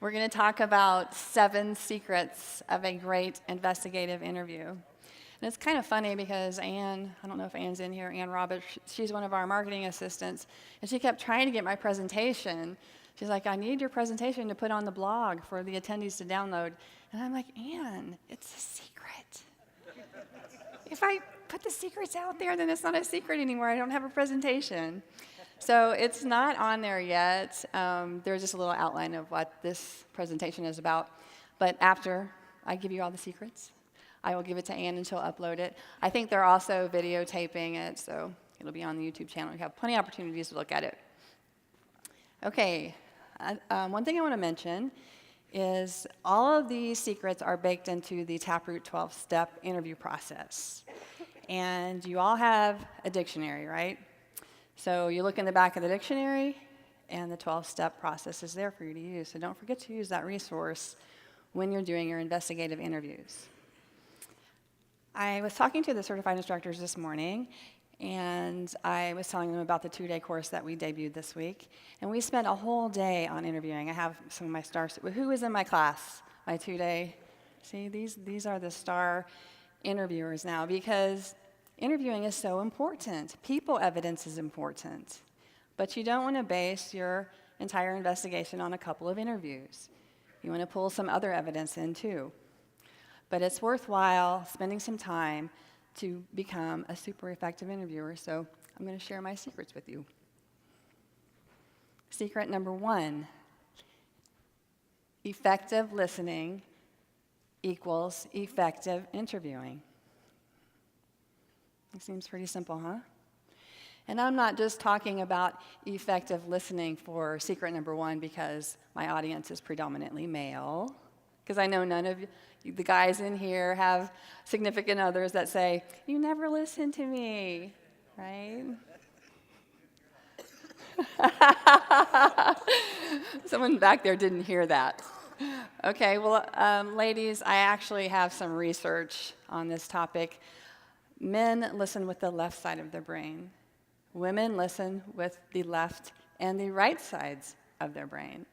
We're going to talk about 7 secrets of a great investigative interview. And it's kind of funny because Ann, I don't know if Ann's in here, Ann Roberts, she's one of our marketing assistants, and she kept trying to get my presentation. She's like, I need your presentation to put on the blog for the attendees to download. And I'm like, Ann, it's a secret. If I put the secrets out there, then it's not a secret anymore. I don't have a presentation. So it's not on there yet. There's just a little outline of what this presentation is about. But after I give you all the secrets, I will give it to Ann and she'll upload it. I think they're also videotaping it, so it'll be on the YouTube channel. You have plenty of opportunities to look at it. Okay, one thing I want to mention is all of these secrets are baked into the TapRooT 12-step interview process. And you all have a dictionary, right? So you look in the back of the dictionary, and the 12-step process is there for you to use. So don't forget to use that resource when you're doing your investigative interviews. I was talking to the certified instructors this morning, and I was telling them about the 2-day course that we debuted this week. And we spent a whole day on interviewing. I have some of my stars. Who was in my class? My 2-day? See, these are the star interviewers now, because interviewing is so important. People evidence is important. But you don't want to base your entire investigation on a couple of interviews. You want to pull some other evidence in too. But it's worthwhile spending some time to become a super effective interviewer. So I'm going to share my secrets with you. Secret number 1, effective listening equals effective interviewing. It seems pretty simple, huh? And I'm not just talking about effective listening for secret number 1 because my audience is predominantly male, because I know none of you, the guys in here have significant others that say, you never listen to me, right? Someone back there didn't hear that. Okay, well, ladies, I actually have some research on this topic. Men listen with the left side of their brain. Women listen with the left and the right sides of their brain.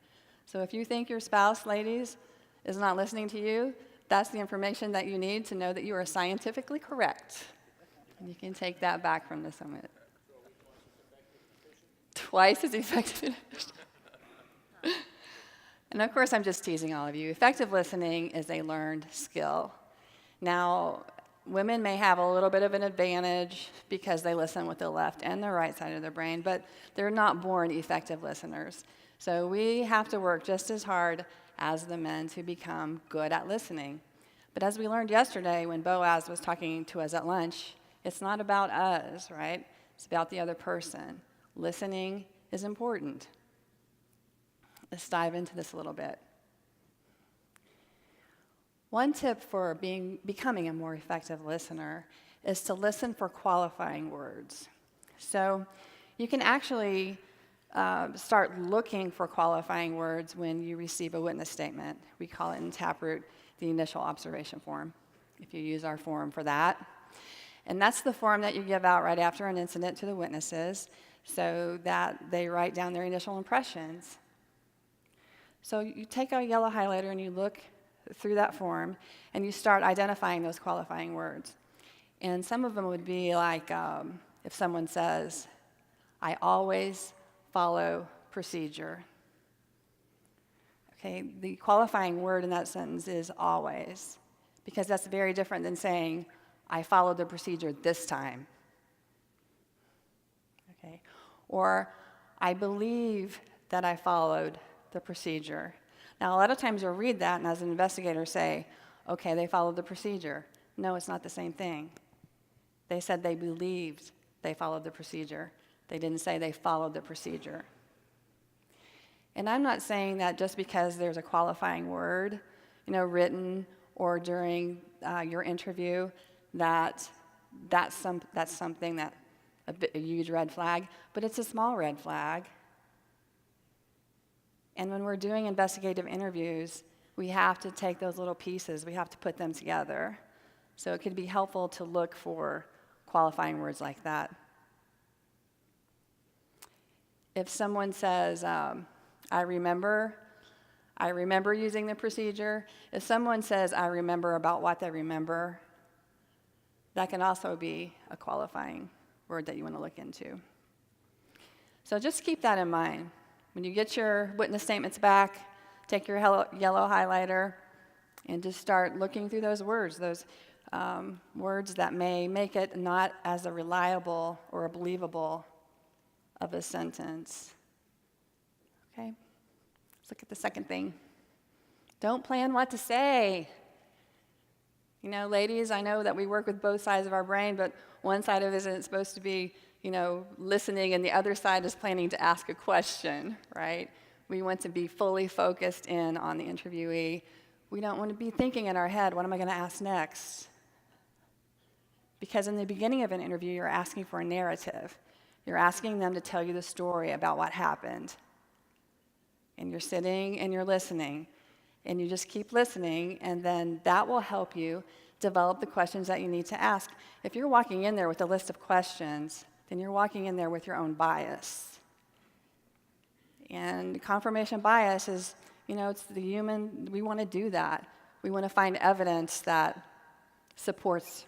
So if you think your spouse, ladies, is not listening to you, that's the information that you need to know that you are scientifically correct. And you can take that back from the summit. Twice as effective. And of course, I'm just teasing all of you. Effective listening is a learned skill. Now, women may have a little bit of an advantage because they listen with the left and the right side of their brain, but they're not born effective listeners. So we have to work just as hard as the men to become good at listening. But as we learned yesterday when Boaz was talking to us at lunch, it's not about us, right? It's about the other person. Listening is important. Let's dive into this a little bit. One tip for becoming a more effective listener is to listen for qualifying words. So you can actually start looking for qualifying words when you receive a witness statement. We call it in TapRooT the initial observation form, if you use our form for that. And that's the form that you give out right after an incident to the witnesses so that they write down their initial impressions. So you take a yellow highlighter and you look through that form, and you start identifying those qualifying words. And some of them would be like if someone says, I always follow procedure. Okay, the qualifying word in that sentence is always, because that's very different than saying, I followed the procedure this time. Okay, or I believe that I followed the procedure. Now, a lot of times you'll read that and as an investigator say, okay, they followed the procedure. No, it's not the same thing. They said they believed they followed the procedure. They didn't say they followed the procedure. And I'm not saying that just because there's a qualifying word, written or during your interview, that's something that a huge red flag, but it's a small red flag. And when we're doing investigative interviews, we have to take those little pieces, we have to put them together. So it could be helpful to look for qualifying words like that. If someone says, I remember I remember using the procedure. If someone says, I remember about what they remember, that can also be a qualifying word that you want to look into. So just keep that in mind. When you get your witness statements back, take your yellow highlighter and just start looking through those words words that may make it not as a reliable or a believable of a sentence. Okay? Let's look at the second thing. Don't plan what to say. You know, ladies, I know that we work with both sides of our brain, but one side of it isn't supposed to be, listening, and the other side is planning to ask a question, right? We want to be fully focused in on the interviewee. We don't want to be thinking in our head, what am I going to ask next? Because in the beginning of an interview, you're asking for a narrative. You're asking them to tell you the story about what happened. And you're sitting and you're listening. And you just keep listening, and then that will help you develop the questions that you need to ask. If you're walking in there with a list of questions, then you're walking in there with your own bias. And confirmation bias is, it's the human, we want to do that. We want to find evidence that supports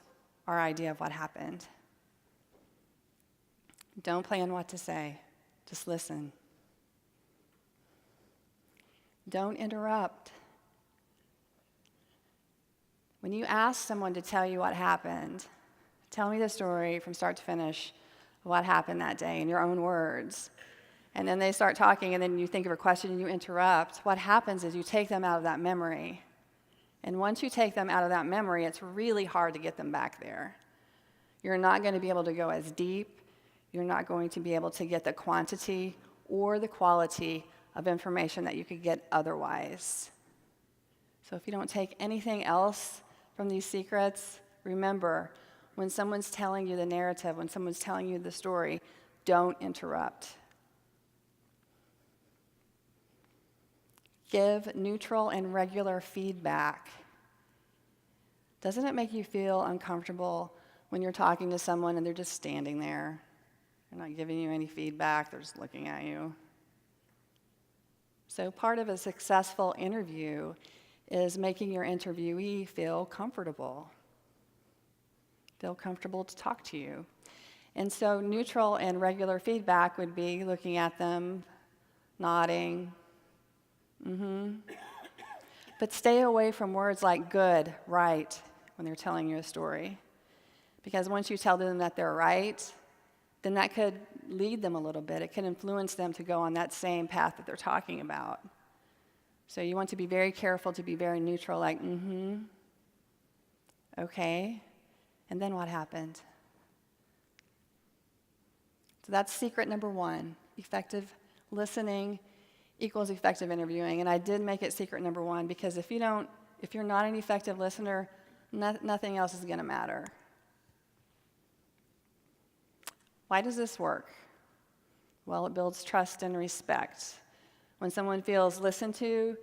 our idea of what happened. Don't plan what to say, just listen. Don't interrupt. When you ask someone to tell you what happened, tell me the story from start to finish of what happened that day in your own words. And then they start talking, and then you think of a question and you interrupt. What happens is you take them out of that memory. And once you take them out of that memory, it's really hard to get them back there. You're not going to be able to go as deep. You're not going to be able to get the quantity or the quality of information that you could get otherwise. So if you don't take anything else from these secrets, remember, when someone's telling you the narrative, when someone's telling you the story, don't interrupt. Give neutral and regular feedback. Doesn't it make you feel uncomfortable when you're talking to someone and they're just standing there? They're not giving you any feedback, they're just looking at you. So part of a successful interview is making your interviewee feel comfortable to talk to you. And so neutral and regular feedback would be looking at them, nodding, But stay away from words like good, right, when they're telling you a story. Because once you tell them that they're right, then that could lead them a little bit. It can influence them to go on that same path that they're talking about. So you want to be very careful to be very neutral, like, okay, and then what happened? So that's secret number one. Effective listening equals effective interviewing. And I did make it secret number one because if you're not an effective listener, nothing else is going to matter. Why does this work? Well, it builds trust and respect. When someone feels listened to,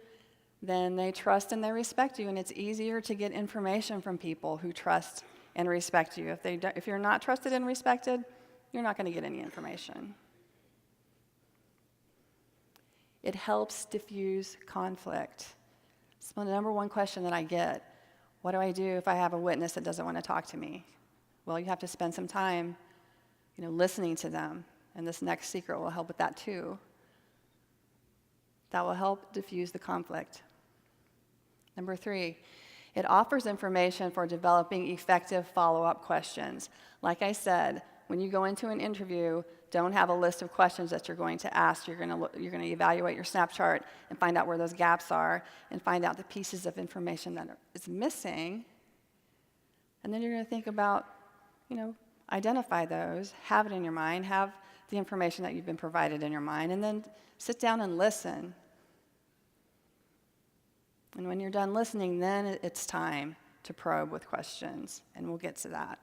then they trust and they respect you, and it's easier to get information from people who trust and respect you. If you're not trusted and respected, you're not going to get any information. It helps diffuse conflict. It's the number one question that I get. What do I do if I have a witness that doesn't want to talk to me? Well, you have to spend some time, listening to them, and this next secret will help with that too. That will help diffuse the conflict. Number 3, it offers information for developing effective follow-up questions. Like I said, when you go into an interview, don't have a list of questions that you're going to ask. You're going to evaluate your snap chart and find out where those gaps are and find out the pieces of information that is missing. And then you're going to think about, identify those, have it in your mind, have the information that you've been provided in your mind, and then sit down and listen. And when you're done listening, then it's time to probe with questions, and we'll get to that.